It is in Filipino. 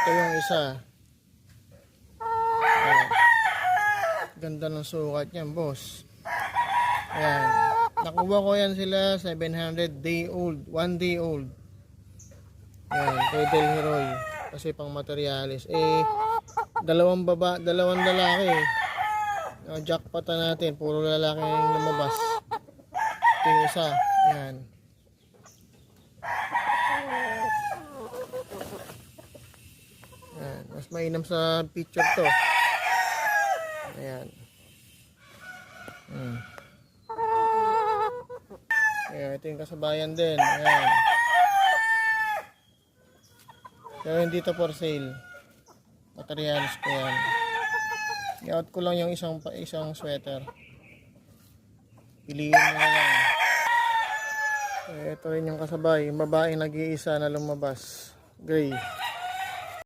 Ito yung isa. Ayan. Ganda ng sukat niyan, boss. Ayan. Nakuha ko yan sila 700 day old. 1 day old. Ayan. Kay Del Heroy. Kasi pang materialis. Dalawang lalaki. Jackpotan natin. Puro lalaki yung lumabas. Ito yung isa. Ayan. Ayan. Mas mainam sa picture to. Ayan. Ayan. Ito yung kasabayan din. Ayan. Pero hindi to for sale. Materialis ko yan. I-out ko lang yung isang sweater. Piliin mo na lang. Ito rin yung kasabay. Yung babaeng nag-iisa na lumabas. Gray.